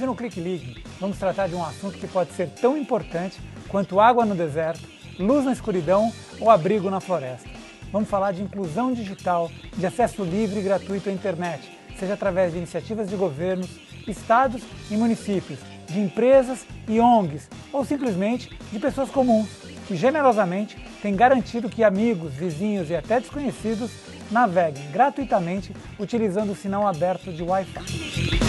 Hoje no Clique Ligue vamos tratar de um assunto que pode ser tão importante quanto água no deserto, luz na escuridão ou abrigo na floresta. Vamos falar de inclusão digital, de acesso livre e gratuito à internet, seja através de iniciativas de governos, estados e municípios, de empresas e ONGs, ou simplesmente de pessoas comuns, que generosamente têm garantido que amigos, vizinhos e até desconhecidos naveguem gratuitamente utilizando o sinal aberto de Wi-Fi.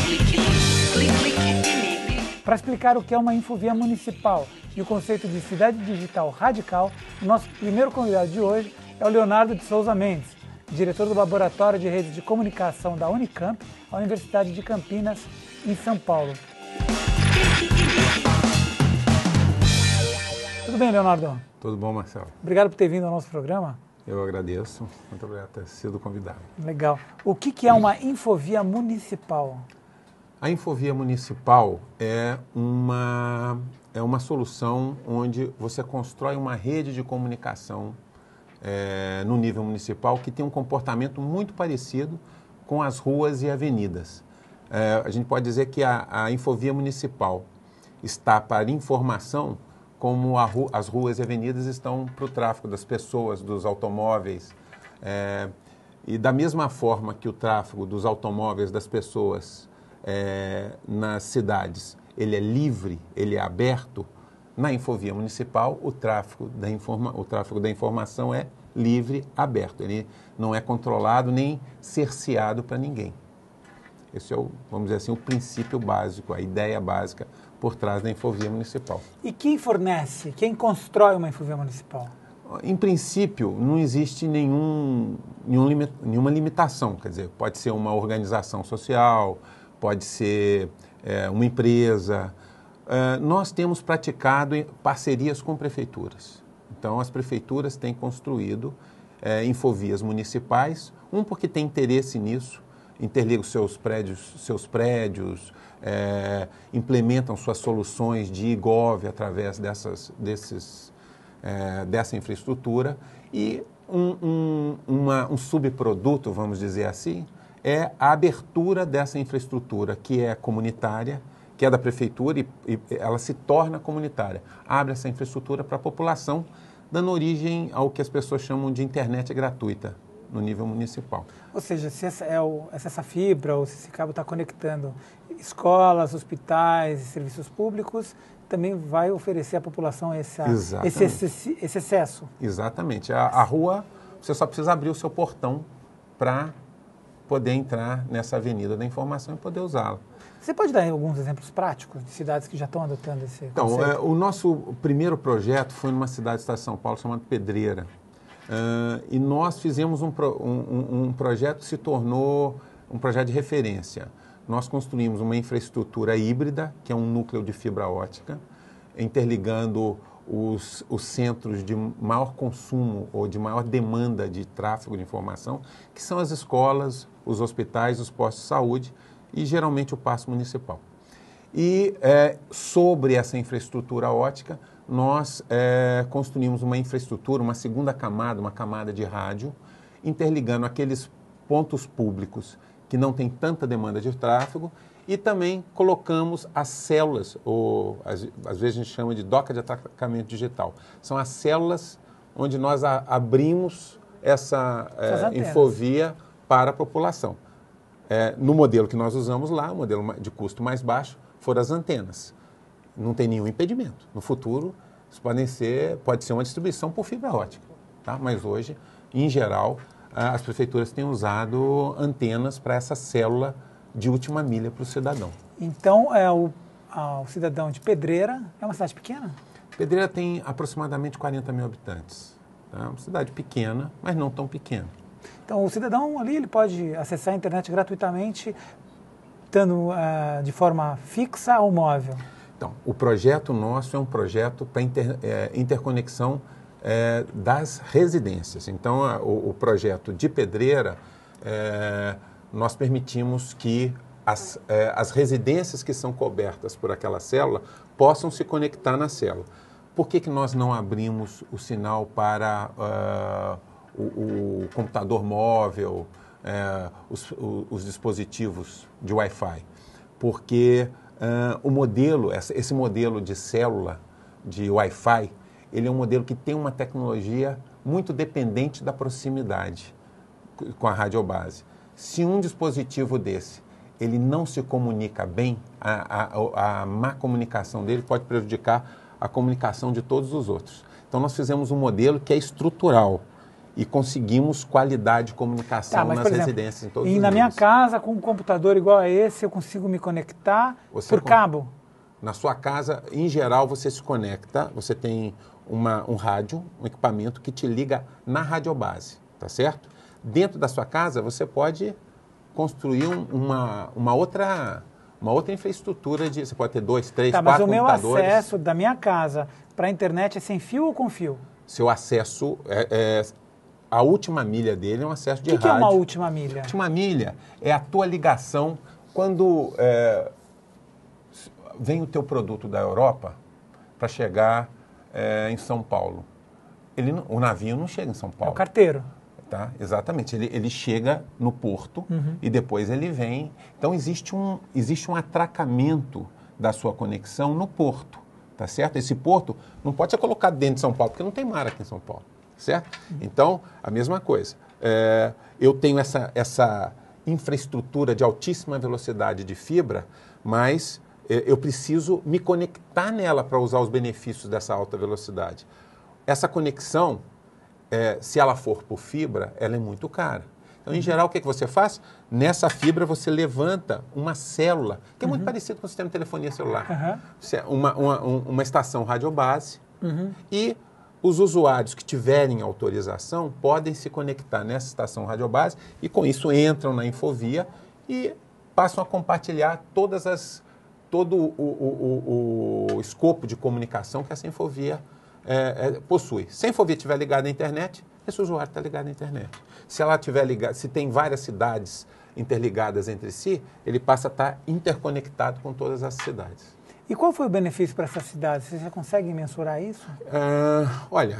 Para explicar o que é uma infovia municipal e o conceito de cidade digital radical, o nosso primeiro convidado de hoje é o Leonardo de Souza Mendes, diretor do Laboratório de Redes de Comunicação da Unicamp, a Universidade de Campinas, em São Paulo. Tudo bem, Leonardo? Tudo bom, Marcelo? Obrigado por ter vindo ao nosso programa. Eu agradeço. Muito obrigado por ter sido convidado. Legal. O que é uma infovia municipal? A infovia municipal é uma solução onde você constrói uma rede de comunicação no nível municipal que tem um comportamento muito parecido com as ruas e avenidas. A gente pode dizer que a infovia municipal está para informação como as ruas e avenidas estão para o tráfego das pessoas, dos automóveis. E da mesma forma que o tráfego dos automóveis, das pessoas nas cidades, ele é livre, ele é aberto, na infovia municipal o tráfego da informação é livre, aberto. Ele não é controlado nem cerceado para ninguém. Esse é vamos dizer assim, o princípio básico, a ideia básica por trás da infovia municipal. E quem fornece, quem constrói uma infovia municipal? Em princípio, não existe nenhuma limitação. Quer dizer, pode ser uma organização social, pode ser uma empresa. Nós temos praticado parcerias com prefeituras. Então, as prefeituras têm construído infovias municipais, porque tem interesse nisso, interligam seus prédios, implementam suas soluções de e-gov através dessa infraestrutura e um subproduto, vamos dizer assim, é a abertura dessa infraestrutura que é comunitária, que é da prefeitura e ela se torna comunitária. Abre essa infraestrutura para a população, dando origem ao que as pessoas chamam de internet gratuita no nível municipal. Ou seja, se essa fibra ou se esse cabo está conectando escolas, hospitais e serviços públicos, também vai oferecer à população esse acesso. Exatamente. A rua, você só precisa abrir o seu portão para poder entrar nessa avenida da informação e poder usá-la. Você pode dar alguns exemplos práticos de cidades que já estão adotando esse conceito? Então, o nosso primeiro projeto foi numa cidade do estado de São Paulo chamada Pedreira. E nós fizemos um projeto que se tornou um projeto de referência. Nós construímos uma infraestrutura híbrida, que é um núcleo de fibra ótica, interligando os centros de maior consumo ou de maior demanda de tráfego de informação, que são as escolas, os hospitais, os postos de saúde e geralmente o paço municipal. E sobre essa infraestrutura ótica, nós construímos uma infraestrutura, uma segunda camada, uma camada de rádio, interligando aqueles pontos públicos que não têm tanta demanda de tráfego e também colocamos as células, ou às vezes a gente chama de doca de atracamento digital. São as células onde nós abrimos essa infovia para a população. No modelo que nós usamos lá, o modelo de custo mais baixo, foram as antenas. Não tem nenhum impedimento. No futuro, isso pode ser uma distribuição por fibra ótica. Tá? Mas hoje, em geral, as prefeituras têm usado antenas para essa célula de última milha para o cidadão. Então, o cidadão de Pedreira é uma cidade pequena? Pedreira tem aproximadamente 40 mil habitantes. Tá? Uma cidade pequena, mas não tão pequena. Então, o cidadão ali ele pode acessar a internet gratuitamente, estando de forma fixa ou móvel? Então, o projeto nosso é um projeto para interconexão das residências. Então, o projeto de Pedreira, nós permitimos que as residências que são cobertas por aquela célula possam se conectar na célula. Por que nós não abrimos o sinal para o computador móvel, os dispositivos de Wi-Fi? Porque O modelo, esse modelo de célula, de Wi-Fi, ele é um modelo que tem uma tecnologia muito dependente da proximidade com a radiobase. Se um dispositivo desse ele não se comunica bem, a má comunicação dele pode prejudicar a comunicação de todos os outros. Então nós fizemos um modelo que é estrutural e conseguimos qualidade de comunicação nas residências em todos os níveis. E na minha casa, com um computador igual a esse, eu consigo me conectar por cabo? Na sua casa, em geral, você se conecta, você tem um rádio, um equipamento que te liga na radiobase, tá certo? Dentro da sua casa, você pode construir uma outra infraestrutura, você pode ter 2, 3, 4 computadores. Mas o meu acesso da minha casa para a internet é sem fio ou com fio? Seu acesso a última milha dele é um acesso de rádio. O que é uma última milha? A última milha é a tua ligação quando vem o teu produto da Europa para chegar em São Paulo. O navio não chega em São Paulo. É o carteiro. Tá? Exatamente. Ele chega no porto e depois ele vem. Então existe um atracamento da sua conexão no porto. Tá certo? Esse porto não pode ser colocado dentro de São Paulo, porque não tem mar aqui em São Paulo. Certo? Então, a mesma coisa. Eu tenho essa infraestrutura de altíssima velocidade de fibra, mas eu preciso me conectar nela para usar os benefícios dessa alta velocidade. Essa conexão, se ela for por fibra, ela é muito cara. Então, em geral, o que você faz? Nessa fibra, você levanta uma célula, que é muito parecido com o sistema de telefonia celular. Uma estação radiobase e os usuários que tiverem autorização podem se conectar nessa estação radiobase e, com isso, entram na Infovia e passam a compartilhar todo o escopo de comunicação que essa Infovia possui. Se a Infovia estiver ligada à internet, esse usuário está ligado à internet. Se ela estiver ligada, se tem várias cidades interligadas entre si, ele passa a estar interconectado com todas as cidades. E qual foi o benefício para essas cidades? Vocês já conseguem mensurar isso? Olha,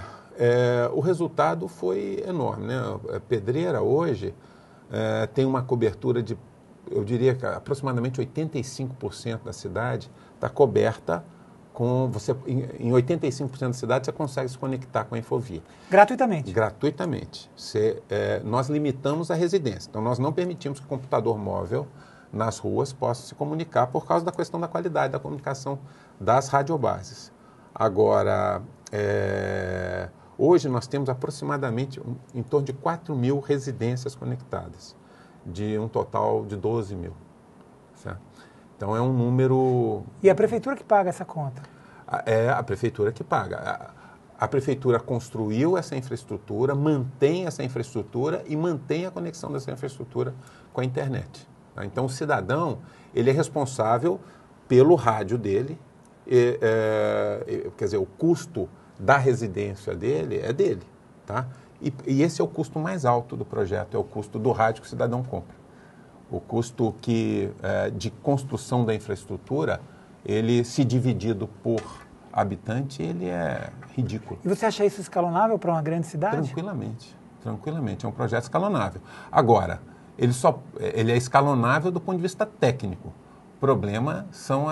o resultado foi enorme, né? Pedreira hoje tem uma cobertura de, eu diria que aproximadamente 85% da cidade está coberta com em 85% da cidade você consegue se conectar com a Infovia. Gratuitamente? Gratuitamente. Nós limitamos a residência, então nós não permitimos que o computador móvel nas ruas possa se comunicar por causa da questão da qualidade da comunicação das radiobases. Agora, hoje nós temos aproximadamente em torno de 4 mil residências conectadas, de um total de 12 mil. Certo? Então é um número... E a prefeitura que paga essa conta? É a prefeitura que paga. A prefeitura construiu essa infraestrutura, mantém essa infraestrutura e mantém a conexão dessa infraestrutura com a internet. Então o cidadão ele é responsável pelo rádio dele, quer dizer, o custo da residência dele é dele. Tá? E esse é o custo mais alto do projeto, é o custo do rádio que o cidadão compra. O custo de construção da infraestrutura, ele se dividido por habitante, ele é ridículo. E você acha isso escalonável para uma grande cidade? Tranquilamente. É um projeto escalonável. Agora, ele é escalonável do ponto de vista técnico. O problema são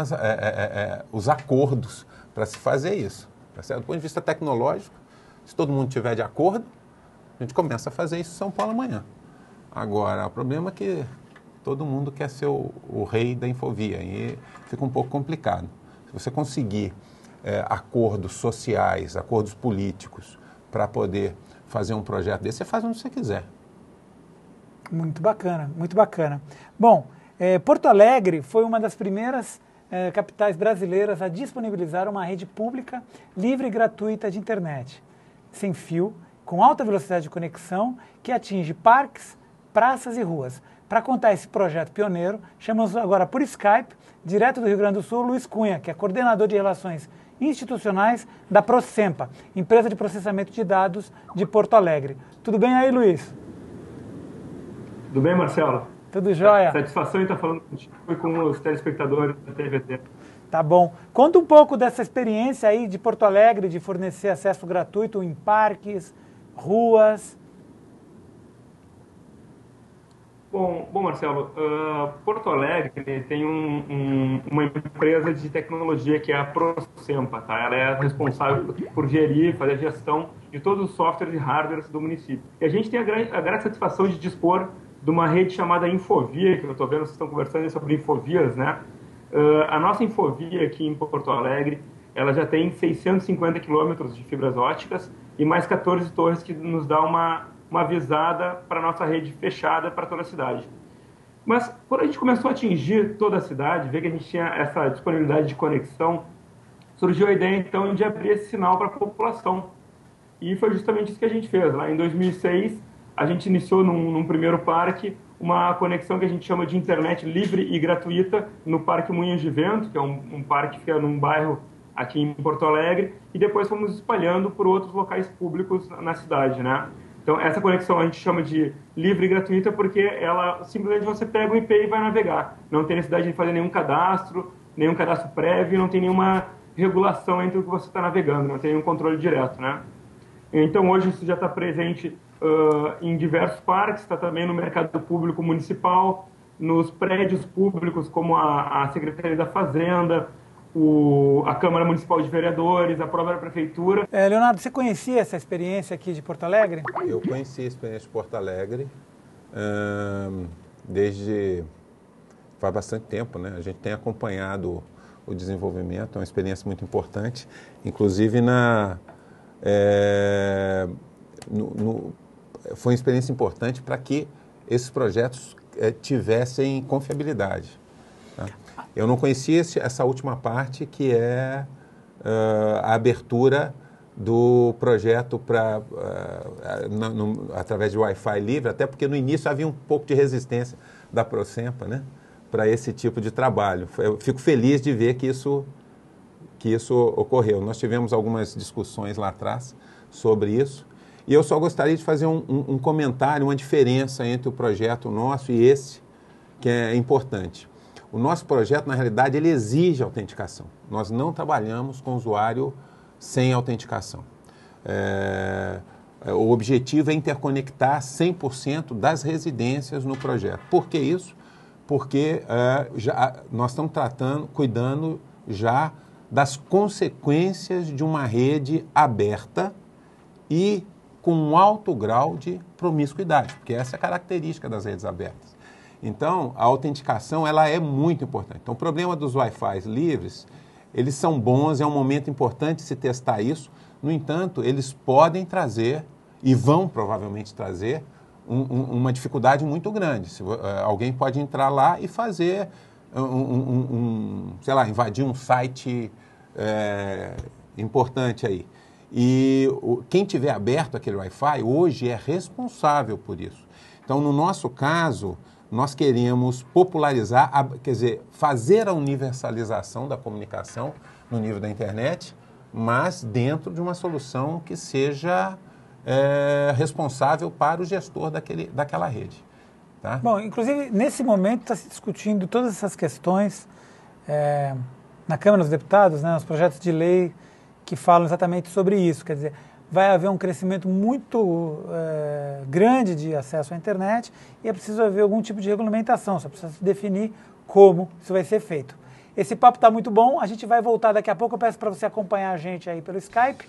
os acordos para se fazer isso. Tá certo? Do ponto de vista tecnológico, se todo mundo tiver de acordo, a gente começa a fazer isso em São Paulo amanhã. Agora, o problema é que todo mundo quer ser o rei da Infovia e fica um pouco complicado. Se você conseguir acordos sociais, acordos políticos para poder fazer um projeto desse, você faz onde você quiser. Muito bacana, muito bacana. Bom, Porto Alegre foi uma das primeiras capitais brasileiras a disponibilizar uma rede pública livre e gratuita de internet, sem fio, com alta velocidade de conexão, que atinge parques, praças e ruas. Para contar esse projeto pioneiro, chamamos agora por Skype, direto do Rio Grande do Sul, Luiz Cunha, que é coordenador de relações institucionais da Procempa, empresa de processamento de dados de Porto Alegre. Tudo bem aí, Luiz? Tudo bem, Marcelo? Tudo jóia? Satisfação em estar falando contigo e com os telespectadores da TVT. Tá bom. Conta um pouco dessa experiência aí de Porto Alegre, de fornecer acesso gratuito em parques, ruas. Bom, Marcelo, Porto Alegre tem uma empresa de tecnologia que é a ProSempa, tá? Ela é responsável por gerir, fazer a gestão de todos os softwares e hardwares do município. E a gente tem a grande satisfação de dispor de uma rede chamada Infovia, que eu estou vendo, vocês estão conversando sobre Infovias, né? A nossa Infovia aqui em Porto Alegre, ela já tem 650 quilômetros de fibras óticas e mais 14 torres que nos dá uma visada para a nossa rede fechada para toda a cidade. Mas quando a gente começou a atingir toda a cidade, ver que a gente tinha essa disponibilidade de conexão, surgiu a ideia então de abrir esse sinal para a população. E foi justamente isso que a gente fez. Lá em 2006, a gente iniciou num primeiro parque uma conexão que a gente chama de internet livre e gratuita no Parque Moinhos de Vento, que é um parque que fica num bairro aqui em Porto Alegre, e depois fomos espalhando por outros locais públicos na cidade, né? Então, essa conexão a gente chama de livre e gratuita porque ela simplesmente você pega o IP e vai navegar. Não tem necessidade de fazer nenhum cadastro prévio, não tem nenhuma regulação entre o que você está navegando, não tem nenhum controle direto, né? Então, hoje isso já está presente em diversos parques, está também no mercado público municipal, nos prédios públicos como a Secretaria da Fazenda, a Câmara Municipal de Vereadores, a própria Prefeitura. Leonardo, você conhecia essa experiência aqui de Porto Alegre? Eu conheci a experiência de Porto Alegre desde faz bastante tempo, né? A gente tem acompanhado o desenvolvimento, é uma experiência muito importante, inclusive foi uma experiência importante para que esses projetos tivessem confiabilidade. Tá? Eu não conhecia essa última parte, que é a abertura do projeto através de Wi-Fi livre, até porque no início havia um pouco de resistência da ProSempa, né, para esse tipo de trabalho. Eu fico feliz de ver que isso ocorreu. Nós tivemos algumas discussões lá atrás sobre isso, e eu só gostaria de fazer um comentário, uma diferença entre o projeto nosso e esse, que é importante. O nosso projeto, na realidade, ele exige autenticação. Nós não trabalhamos com usuário sem autenticação. O objetivo é interconectar 100% das residências no projeto. Por que isso? Porque nós estamos cuidando já das consequências de uma rede aberta e com um alto grau de promiscuidade, porque essa é a característica das redes abertas. Então, a autenticação ela é muito importante. Então, o problema dos Wi-Fi livres, eles são bons, é um momento importante se testar isso. No entanto, eles podem trazer, e vão provavelmente trazer, uma dificuldade muito grande. Alguém pode entrar lá e fazer, sei lá, invadir um site importante aí. E quem tiver aberto aquele Wi-Fi hoje é responsável por isso. Então, no nosso caso, nós queremos popularizar, quer dizer, fazer a universalização da comunicação no nível da internet, mas dentro de uma solução que seja responsável para o gestor daquela rede. Tá? Bom, inclusive, nesse momento está se discutindo todas essas questões na Câmara dos Deputados, né, nos projetos de lei que falam exatamente sobre isso. Quer dizer, vai haver um crescimento muito grande de acesso à internet e é preciso haver algum tipo de regulamentação, só precisa se definir como isso vai ser feito. Esse papo está muito bom, a gente vai voltar daqui a pouco, eu peço para você acompanhar a gente aí pelo Skype,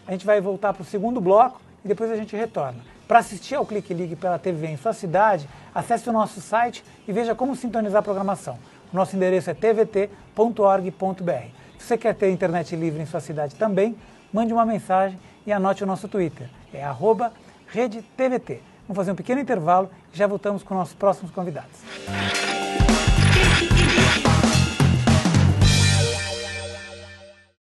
a gente vai voltar para o segundo bloco e depois a gente retorna. Para assistir ao Clique Ligue pela TV em sua cidade, acesse o nosso site e veja como sintonizar a programação. O nosso endereço é tvt.org.br. Se você quer ter internet livre em sua cidade também, mande uma mensagem e anote o nosso Twitter, é @RedeTVT. Vamos fazer um pequeno intervalo e já voltamos com nossos próximos convidados.